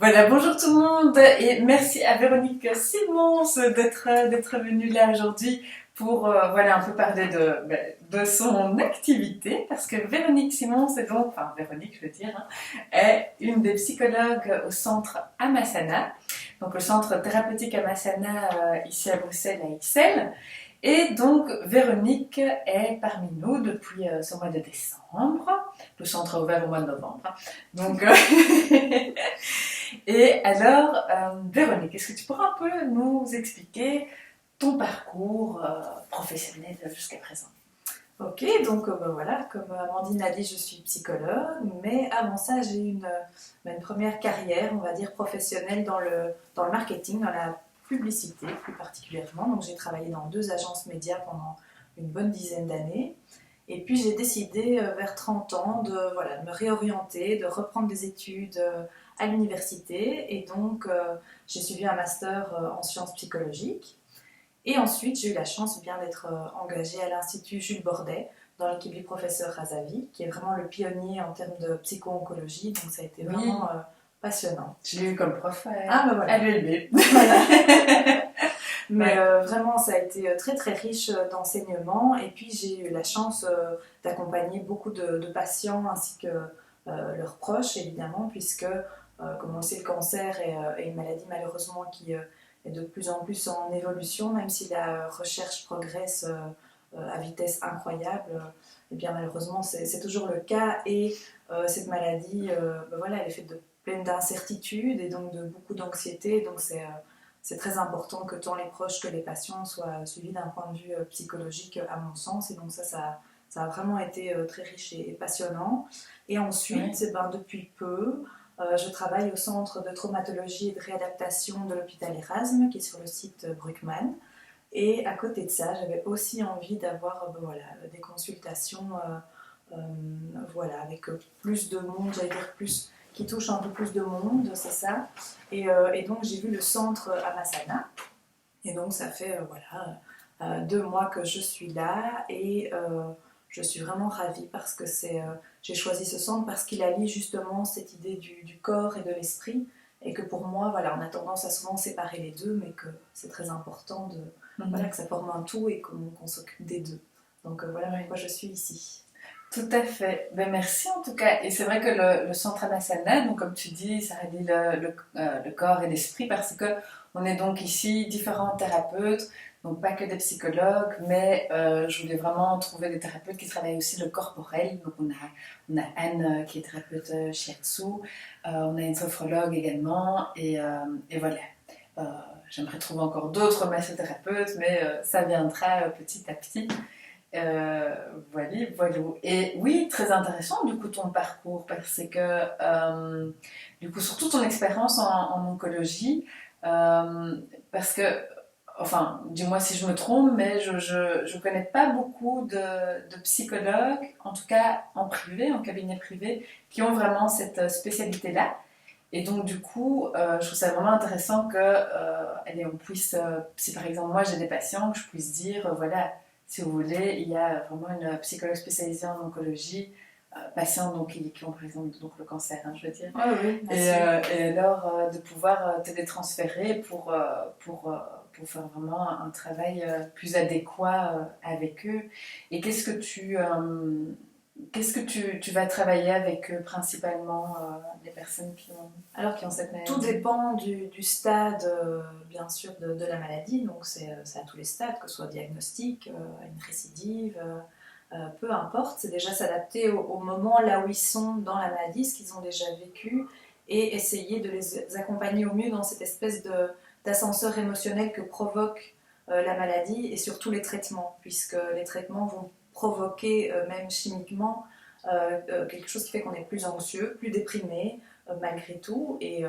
Voilà, bonjour tout le monde et merci à Véronique Simons d'être venue là aujourd'hui pour voilà un peu parler de son activité parce que Véronique Simons est donc, enfin Véronique je veux dire, est une des psychologues au centre Amassana, donc le centre thérapeutique Amassana ici à Bruxelles à Ixelles. Et donc Véronique est parmi nous depuis ce mois de décembre. Le centre est ouvert au mois de novembre. Donc et alors, Véronique, est-ce que tu pourras un peu nous expliquer ton parcours professionnel jusqu'à présent? Ok, donc voilà, comme Amandine l'a dit, je suis psychologue, mais avant ça, j'ai une première carrière, on va dire, professionnelle dans le marketing, dans la publicité plus particulièrement. Donc j'ai travaillé dans 2 agences médias pendant une bonne dizaine d'années. Et puis j'ai décidé vers 30 ans de me réorienter, de reprendre des études à l'université. Et donc j'ai suivi un master en sciences psychologiques. Et ensuite, j'ai eu la chance bien d'être engagée à l'Institut Jules Bordet, dans l'équipe du professeur Razavi, qui est vraiment le pionnier en termes de psycho-oncologie. Donc ça a été vraiment passionnant. Je l'ai eu comme prof Voilà. à l'ULB. Voilà. Mais vraiment, ça a été très très riche d'enseignements. Et puis j'ai eu la chance d'accompagner beaucoup de patients ainsi que leurs proches, évidemment, puisque, comme on le sait, le cancer est une maladie malheureusement qui est de plus en plus en évolution, même si la recherche progresse à vitesse incroyable. Et bien malheureusement, c'est toujours le cas. Et cette maladie, voilà, elle est faite de pleine d'incertitudes et donc de beaucoup d'anxiété. Donc c'est très important que tant les proches que les patients soient suivis d'un point de vue psychologique, à mon sens. Et donc ça a vraiment été très riche et passionnant. Et ensuite, depuis peu, je travaille au centre de traumatologie et de réadaptation de l'hôpital Erasme, qui est sur le site Bruckmann. Et à côté de ça, j'avais aussi envie d'avoir des consultations voilà, avec plus de monde, j'allais dire plus, qui touche un peu plus de monde, c'est ça. Et donc j'ai vu le centre Amassana. Et donc ça fait 2 mois que je suis là et je suis vraiment ravie parce que j'ai choisi ce centre parce qu'il allie justement cette idée du corps et de l'esprit et que pour moi, voilà, on a tendance à souvent séparer les deux, mais que c'est très important que ça forme un tout et qu'on s'occupe des deux. Donc voilà pourquoi je suis ici. Tout à fait. Ben, merci en tout cas. Et c'est vrai que le centre Amassana, donc comme tu dis, ça relie le corps et l'esprit parce que on est donc ici différents thérapeutes, donc pas que des psychologues, mais je voulais vraiment trouver des thérapeutes qui travaillent aussi le corporel. Donc on a Anne qui est thérapeute shiatsu, on a une sophrologue également, et voilà. Euh, J'aimerais trouver encore d'autres massothérapeutes, mais ça viendra petit à petit. Voilà, voilà. Et oui, très intéressant du coup ton parcours parce que du coup surtout ton expérience en oncologie parce que enfin dis-moi si je me trompe mais je connais pas beaucoup de psychologues en tout cas en privé, en cabinet privé qui ont vraiment cette spécialité là et donc du coup je trouve ça vraiment intéressant que allez, on puisse si par exemple moi j'ai des patients que je puisse dire voilà si vous voulez, il y a vraiment une psychologue spécialisée en oncologie, patients donc, qui ont par exemple donc, le cancer, hein, je veux dire. Oui, et alors de pouvoir te les transférer pour faire vraiment un travail plus adéquat avec eux. Et qu'est-ce que tu vas travailler avec eux principalement, les personnes qui ont cette maladie? Tout dépend du stade, bien sûr, de la maladie. Donc, c'est à tous les stades, que ce soit diagnostic, une récidive, peu importe. C'est déjà s'adapter au moment là où ils sont dans la maladie, ce qu'ils ont déjà vécu, et essayer de les accompagner au mieux dans cette espèce d'ascenseur émotionnel que provoque la maladie et surtout les traitements, puisque les traitements vont provoquer, même chimiquement, quelque chose qui fait qu'on est plus anxieux, plus déprimé, malgré tout, et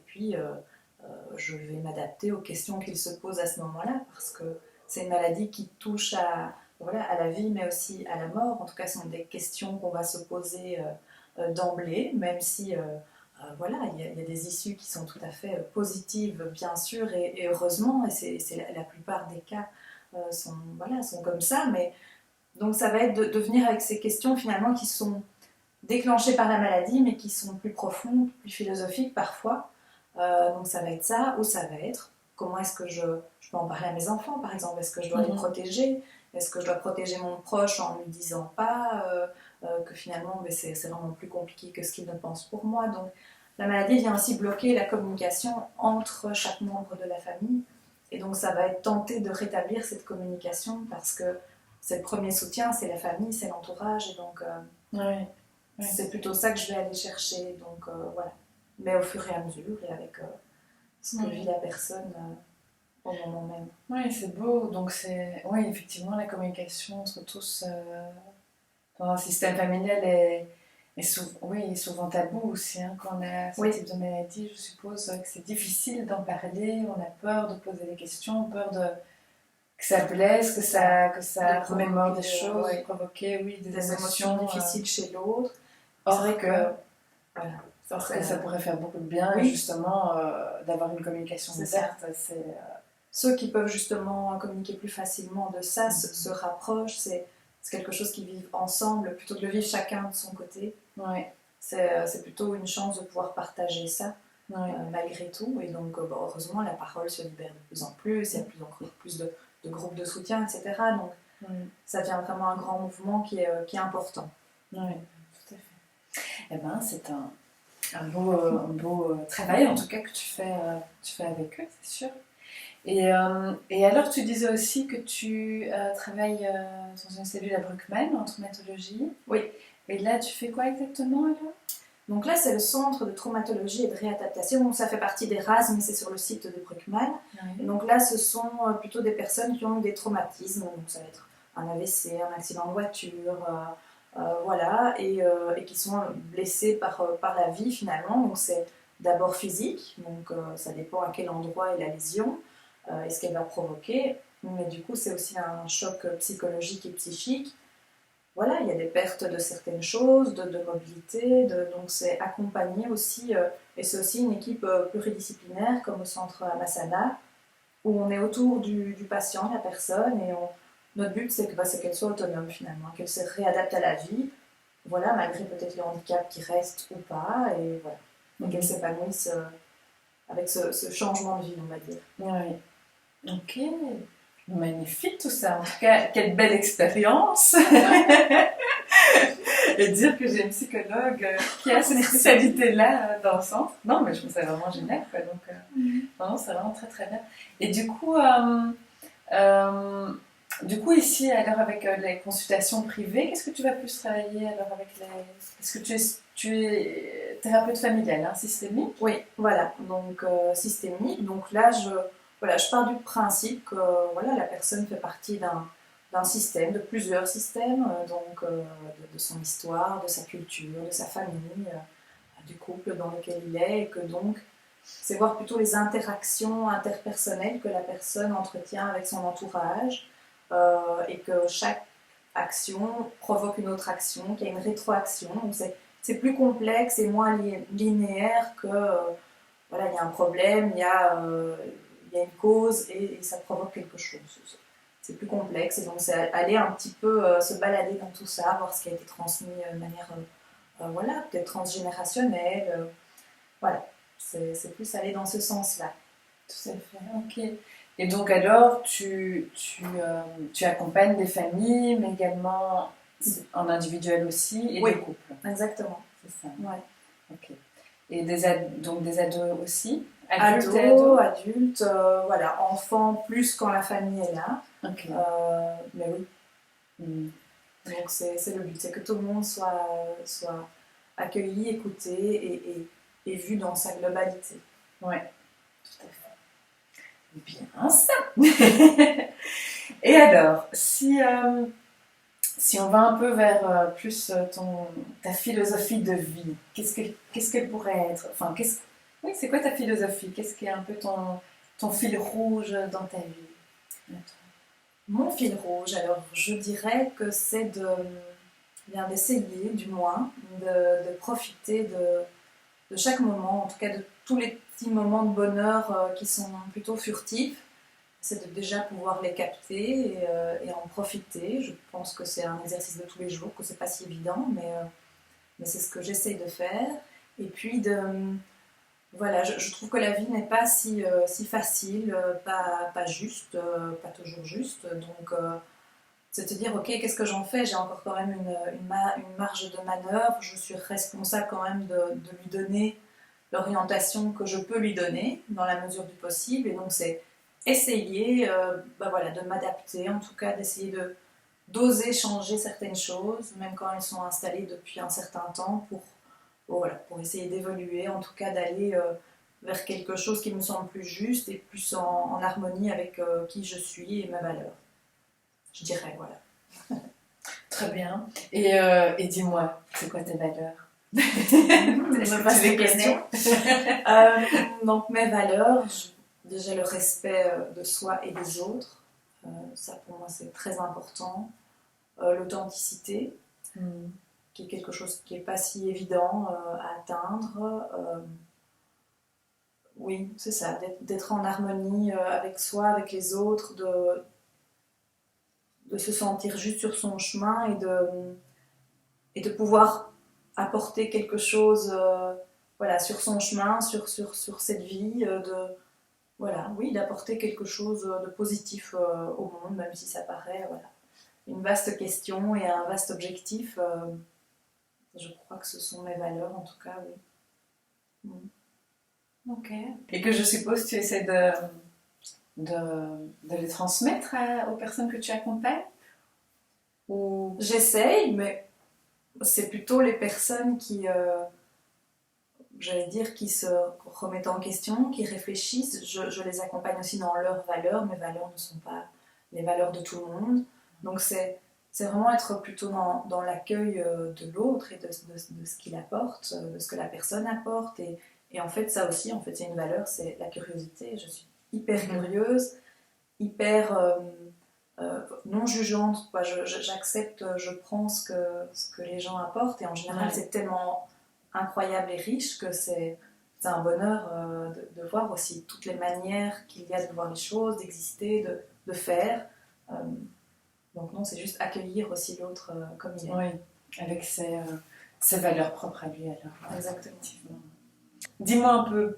puis je vais m'adapter aux questions qu'ils se posent à ce moment-là, parce que c'est une maladie qui touche à la vie, mais aussi à la mort. En tout cas, ce sont des questions qu'on va se poser d'emblée, même si voilà, il y a des issues qui sont tout à fait positives, bien sûr, et heureusement, et c'est la plupart des cas sont comme ça, mais donc ça va être de venir avec ces questions finalement qui sont déclenchées par la maladie, mais qui sont plus profondes, plus philosophiques parfois, Donc ça va être ça, ou ça va être comment est-ce que je peux en parler à mes enfants, par exemple. Est-ce que je dois les protéger? Est-ce que je dois protéger mon proche en lui disant pas que finalement c'est vraiment plus compliqué que ce qu'il ne pense pour moi? Donc la maladie vient aussi bloquer la communication entre chaque membre de la famille. Et donc ça va être tenter de rétablir cette communication parce que c'est le premier soutien, c'est la famille, c'est l'entourage. Et donc c'est plutôt ça que je vais aller chercher. Donc voilà. Mais au fur et à mesure et avec ce que vit la personne au moment même. Oui, c'est beau. Donc oui, effectivement, la communication entre tous dans un système familial est souvent tabou aussi. Hein, quand on a ce type de maladie, je suppose que c'est difficile d'en parler. On a peur de poser des questions, peur que ça blesse, que ça remémore des choses, provoquer des émotions difficiles chez l'autre. Or que ça pourrait faire beaucoup de bien, justement, d'avoir une communication ouverte. Ceux qui peuvent justement communiquer plus facilement de ça se rapprochent. C'est quelque chose qu'ils vivent ensemble plutôt que de le vivre chacun de son côté. C'est plutôt une chance de pouvoir partager ça malgré tout. Et donc, heureusement, la parole se libère de plus en plus. Il y a plus de groupes de soutien, etc. Donc, ça devient vraiment un grand mouvement qui est important. Oui, tout à fait. Eh bien, c'est un beau travail, en tout cas, que tu fais avec eux, c'est sûr. Et alors, tu disais aussi que tu travailles dans une cellule à Bruckmann, en traumatologie. Oui. Et là, tu fais quoi exactement, alors? Donc là, c'est le centre de traumatologie et de réadaptation. Ça fait partie des RAS, mais c'est sur le site de Bruckmann. Et donc là, ce sont plutôt des personnes qui ont eu des traumatismes. Donc ça va être un AVC, un accident de voiture, voilà, et qui sont blessés par la vie finalement. Donc c'est d'abord physique, donc ça dépend à quel endroit est la lésion et ce qu'elle va provoquer. Mais du coup, c'est aussi un choc psychologique et psychique. Voilà, il y a des pertes de certaines choses, de mobilité, donc c'est accompagné aussi, et c'est aussi une équipe pluridisciplinaire comme au centre Amassana, où on est autour du patient, la personne, et notre but c'est qu'elle soit autonome finalement, qu'elle se réadapte à la vie, voilà, malgré peut-être les handicaps qui restent ou pas, et voilà, et qu'elle s'épanouisse avec ce changement de vie, on va dire. Oui, ok. Magnifique tout ça, en tout cas, quelle belle expérience. Et dire que j'ai une psychologue qui a cette spécialité-là dans le centre. Non, mais je trouve ça vraiment génial, quoi. Donc, non, c'est vraiment très très bien. Et du coup, ici, alors avec les consultations privées, qu'est-ce que tu vas plus travailler alors avec les... Parce que tu es thérapeute familiale, hein, systémique? Oui, voilà, donc systémique. Donc là, je pars du principe que la personne fait partie d'un système, de plusieurs systèmes, donc de son histoire, de sa culture, de sa famille, du couple dans lequel il est, et que donc c'est voir plutôt les interactions interpersonnelles que la personne entretient avec son entourage, et que chaque action provoque une autre action, qu'il y a une rétroaction. Donc c'est plus complexe et moins linéaire que il y a un problème, il y a une cause et ça provoque quelque chose. C'est plus complexe, et donc c'est aller un petit peu se balader dans tout ça, voir ce qui a été transmis de manière peut-être transgénérationnelle. Voilà, c'est plus aller dans ce sens-là. Tout à fait, ok. Et donc alors, tu accompagnes des familles, mais également en individuel aussi, et des couples. Exactement. C'est ça. Ouais. Ok. Et des ados aussi? Adultes, enfants plus quand la famille est là. Okay. Mais oui. Donc c'est le but, c'est que tout le monde soit accueilli, écouté et vu dans sa globalité. Oui, tout à fait. Bien ça. Et alors, si on va un peu vers plus ta philosophie de vie, qu'est-ce qu'elle pourrait être? Enfin, c'est quoi ta philosophie? Qu'est-ce qui est un peu ton fil rouge dans ta vie? Mon fil rouge, alors je dirais que c'est d'essayer, du moins, de profiter de chaque moment, en tout cas de tous les petits moments de bonheur qui sont plutôt furtifs. C'est de déjà pouvoir les capter et en profiter. Je pense que c'est un exercice de tous les jours, que c'est pas si évident, mais c'est ce que j'essaye de faire. Et puis de voilà, je trouve que la vie n'est pas si facile, pas juste, pas toujours juste. Donc, c'est de te dire, ok, qu'est-ce que j'en fais? J'ai encore quand même une marge de manœuvre. Je suis responsable quand même de lui donner l'orientation que je peux lui donner dans la mesure du possible. Et donc, c'est essayer voilà, de m'adapter, en tout cas d'essayer d'oser changer certaines choses, même quand elles sont installées depuis un certain temps, voilà, pour essayer d'évoluer, en tout cas d'aller vers quelque chose qui me semble plus juste et plus en harmonie avec qui je suis et mes valeurs. Je dirais, voilà. Très bien. Et dis-moi, c'est quoi tes valeurs? Est-ce que tu les questions Donc mes valeurs, déjà le respect de soi et des autres, ça pour moi c'est très important. L'authenticité, qui est quelque chose qui n'est pas si évident à atteindre. Oui, c'est ça, d'être en harmonie avec soi, avec les autres, de se sentir juste sur son chemin et de pouvoir apporter quelque chose voilà, sur son chemin, sur cette vie, voilà, oui, d'apporter quelque chose de positif au monde, même si ça paraît voilà, une vaste question et un vaste objectif. Je crois que ce sont mes valeurs, en tout cas, oui. Ok. Et que je suppose tu essaies de les transmettre aux personnes que tu accompagnes? Ou... J'essaye, mais c'est plutôt les personnes qui, j'allais dire, qui se remettent en question, qui réfléchissent. Je les accompagne aussi dans leurs valeurs. Mes valeurs ne sont pas les valeurs de tout le monde. Donc c'est vraiment être plutôt dans l'accueil de l'autre et de ce qu'il apporte, de ce que la personne apporte. Et en fait, ça aussi, en fait, c'est une valeur, c'est la curiosité. Je suis hyper curieuse, hyper non jugeante. Quoi. J'accepte, je prends ce que les gens apportent. Et en général, c'est tellement incroyable et riche que c'est un bonheur de voir aussi toutes les manières qu'il y a de voir les choses, d'exister, de faire. Donc non, c'est juste accueillir aussi l'autre comme il est. Oui, avec ses valeurs propres à lui alors. Exactement. Dis-moi un peu,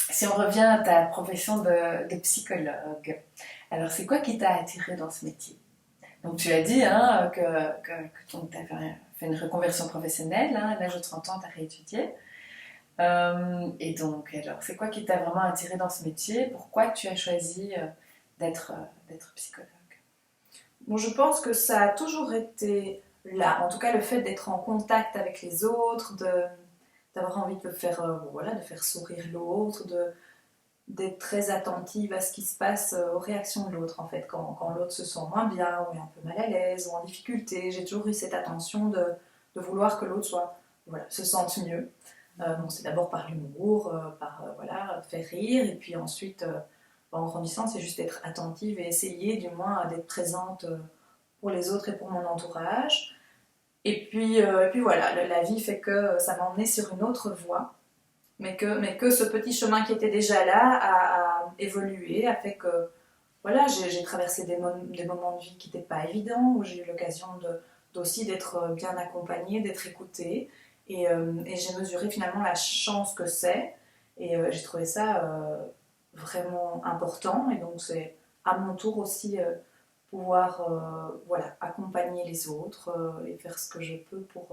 si on revient à ta profession de psychologue, alors c'est quoi qui t'a attiré dans ce métier? Donc tu as dit hein, que tu avais fait une reconversion professionnelle, hein, à l'âge de 30 ans tu as réétudié. Et donc alors c'est quoi qui t'a vraiment attiré dans ce métier? Pourquoi tu as choisi d'être psychologue? Bon, je pense que ça a toujours été là, en tout cas le fait d'être en contact avec les autres, d'avoir envie de faire, voilà, de faire sourire l'autre, d'être très attentive à ce qui se passe, aux réactions de l'autre en fait, quand l'autre se sent moins bien, ou est un peu mal à l'aise, ou en difficulté. J'ai toujours eu cette attention de vouloir que l'autre voilà, se sente mieux. Donc c'est d'abord par l'humour, par voilà, faire rire, et puis ensuite, en grandissant, c'est juste être attentive et essayer du moins d'être présente pour les autres et pour mon entourage. Et puis voilà, la vie fait que ça m'a emmenée sur une autre voie, mais que ce petit chemin qui était déjà là a évolué, a fait que voilà, j'ai traversé des moments de vie qui n'étaient pas évidents, où j'ai eu l'occasion aussi d'être bien accompagnée, d'être écoutée, et j'ai mesuré finalement la chance que c'est, et j'ai trouvé ça vraiment important, et donc c'est à mon tour aussi pouvoir voilà, accompagner les autres et faire ce que je peux pour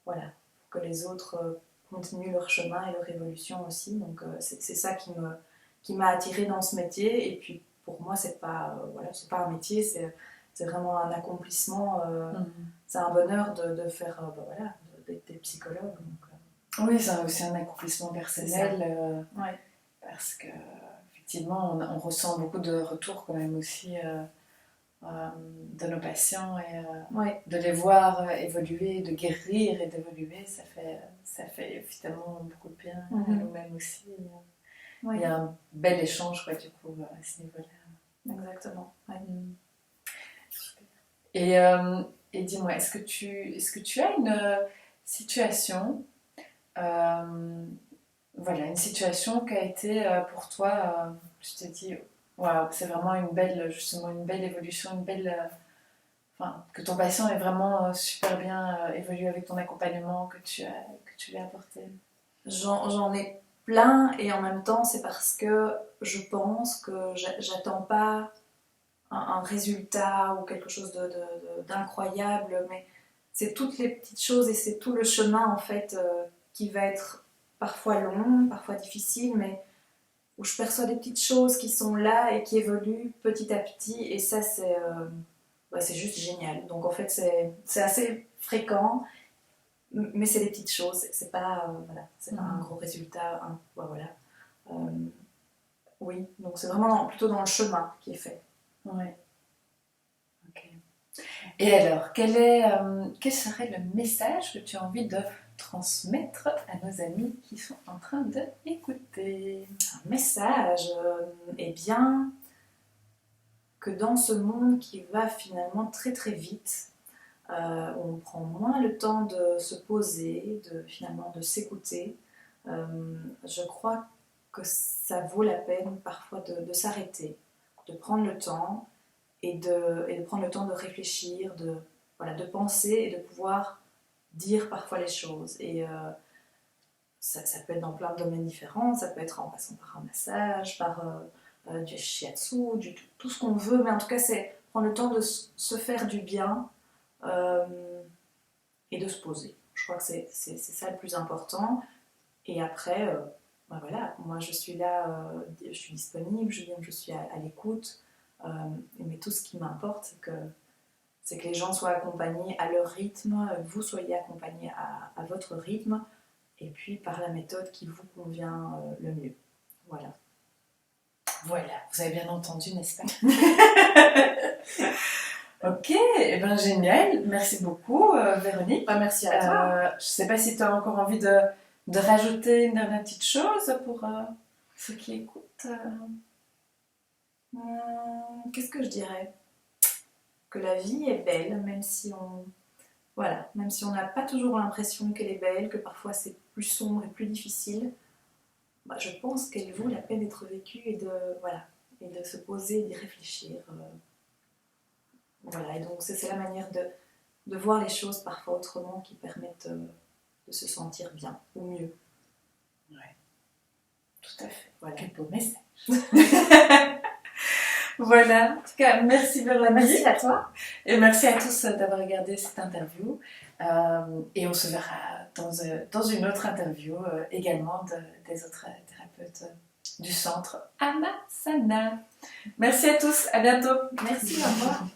voilà, que les autres continuent leur chemin et leur évolution aussi. Donc c'est ça qui m'a attirée dans ce métier. Et puis pour moi, c'est pas, voilà, c'est pas un métier, c'est vraiment un accomplissement. C'est un bonheur de faire, voilà, d'être psychologue. Donc, oui, c'est aussi un accomplissement personnel. Ouais. Parce que effectivement, on ressent beaucoup de retours quand même aussi de nos patients et ouais. de les voir évoluer, de guérir et d'évoluer, ça fait évidemment beaucoup de bien à nous-mêmes aussi. Ouais. Il y a un bel échange quoi, du coup à ce niveau-là. Exactement. Ouais. Et dis-moi, est-ce que tu as une situation voilà, une situation qui a été pour toi, je te dis, waouh, c'est vraiment justement une belle évolution, enfin, que ton patient est vraiment super bien évolué avec ton accompagnement que tu lui as apporté. J'en ai plein et en même temps c'est parce que je pense que j'attends pas un résultat ou quelque chose d'incroyable, mais c'est toutes les petites choses et c'est tout le chemin en fait qui va être parfois long, parfois difficile, mais où je perçois des petites choses qui sont là et qui évoluent petit à petit et ça c'est juste génial. Donc en fait c'est assez fréquent, mais c'est des petites choses, c'est pas, voilà, c'est pas un gros résultat, voilà. Euh, oui, donc c'est vraiment plutôt dans le chemin qui est fait. Ouais. Ok. Et alors, quel serait le message que tu as envie de transmettre à nos amis qui sont en train de écouter? Un message, eh bien, que dans ce monde qui va finalement très très vite, on prend moins le temps de se poser, finalement de s'écouter. Je crois que ça vaut la peine parfois de s'arrêter, de prendre le temps et de prendre le temps de réfléchir, voilà, de penser et de pouvoir dire parfois les choses. Et ça peut être dans plein de domaines différents, ça peut être en passant par un massage, par du shiatsu, tout ce qu'on veut, mais en tout cas c'est prendre le temps de se faire du bien euh, et de se poser. Je crois que c'est ça le plus important. Et après, ben voilà, moi je suis là, je suis disponible, je suis à l'écoute, mais tout ce qui m'importe, c'est que les gens soient accompagnés à leur rythme, que vous soyez accompagnés à votre rythme, et puis par la méthode qui vous convient le mieux. Voilà. Voilà, vous avez bien entendu, n'est-ce pas? Ok, eh ben, génial. Merci beaucoup, Véronique. Merci à toi. Je ne sais pas si tu as encore envie de rajouter une dernière petite chose pour ceux qui écoutent. Qu'est-ce que je dirais? Que la vie est belle, voilà, même si on n'a pas toujours l'impression qu'elle est belle, que parfois c'est plus sombre et plus difficile, bah, je pense qu'elle vaut la peine d'être vécue voilà, et de se poser et d'y réfléchir. Voilà, et donc c'est la manière de voir les choses parfois autrement qui permettent de se sentir bien ou mieux. Ouais, tout à fait. Voilà. Quel beau message. Voilà, en tout cas, merci Véronique. Merci à toi. Et merci à tous d'avoir regardé cette interview. Et on se verra dans une autre interview également des autres thérapeutes du centre Amasana. Merci à tous, à bientôt. Merci, au revoir.